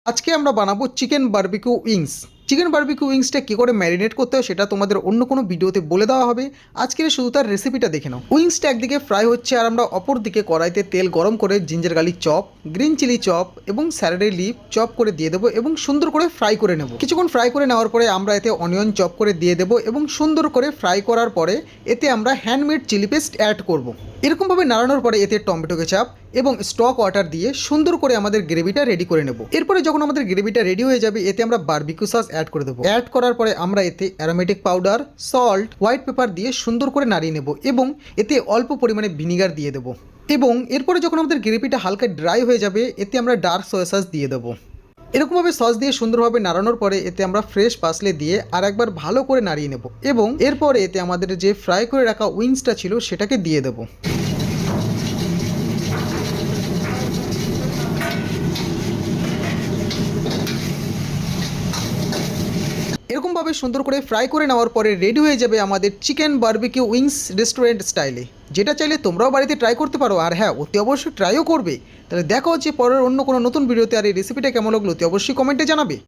আজকে আমরা বানাবো chicken barbecue wings. Chicken barbecue উইংসটা কী করে ম্যারিনেট করতে হয় সেটা তোমাদের অন্য কোনো ভিডিওতে বলে দেওয়া হবে। আজকের শুধু তার রেসিপিটা দেখে নাও। উইংসটা একদিকে ফ্রাই হচ্ছে আর আমরা অপর দিকে কড়াইতে তেল গরম করে ginger garlic chop, green chilli chop এবং স্যালাডে লিফ চপ করে দিয়ে দেবো এবং সুন্দর করে ফ্রাই করে নেব। কিছুক্ষণ ফ্রাই করে নেওয়ার পরে আমরা এতে অনিয়ন চপ করে দিয়ে দেবো এবং সুন্দর করে ফ্রাই করার পরে এতে আমরা হ্যান্ডমেড চিলি পেস্ট অ্যাড করব। এরকমভাবে নাড়ানোর পরে এতে টমেটো কেচাপ এবং স্টক ওয়াটার দিয়ে সুন্দর করে আমাদের গ্রেভিটা রেডি করে নেব। এরপরে যখন আমাদের গ্রেভিটা রেডি হয়ে যাবে এতে আমরা বারবিকিউ সস অ্যাড করে দেবো। অ্যাড করার পরে আমরা এতে aromatic powder, salt, white paper দিয়ে সুন্দর করে নাড়িয়ে নেব এবং এতে অল্প পরিমাণে ভিনিগার দিয়ে দেবো। এবং এরপরে যখন আমাদের গ্রেভিটা হালকা ড্রাই হয়ে যাবে এতে আমরা ডার্ক সয়া সস দিয়ে দেবো। এরকমভাবে সস দিয়ে সুন্দরভাবে নাড়ানোর পরে এতে আমরা ফ্রেশ পাসলে দিয়ে আর একবার ভালো করে নাড়িয়ে নেব এবং এরপরে এতে আমাদের যে ফ্রাই করে রাখা উইংসটা ছিল সেটাকে দিয়ে দেবো। এরকমভাবে সুন্দর করে ফ্রাই করে নেওয়ার পরে রেডি হয়ে যাবে আমাদের চিকেন বারবিকিউ উইংস রেস্টুরেন্ট স্টাইলে, যেটা চাইলে তোমরাও বাড়িতে ট্রাই করতে পারো। আর হ্যাঁ, অতি অবশ্যই ট্রাইও করবে। তাহলে দেখা হচ্ছে পরের অন্য কোনো নতুন ভিডিওতে। আর এই রেসিপিটা কেমন লাগলো অতি অবশ্যই কমেন্টে জানাবে।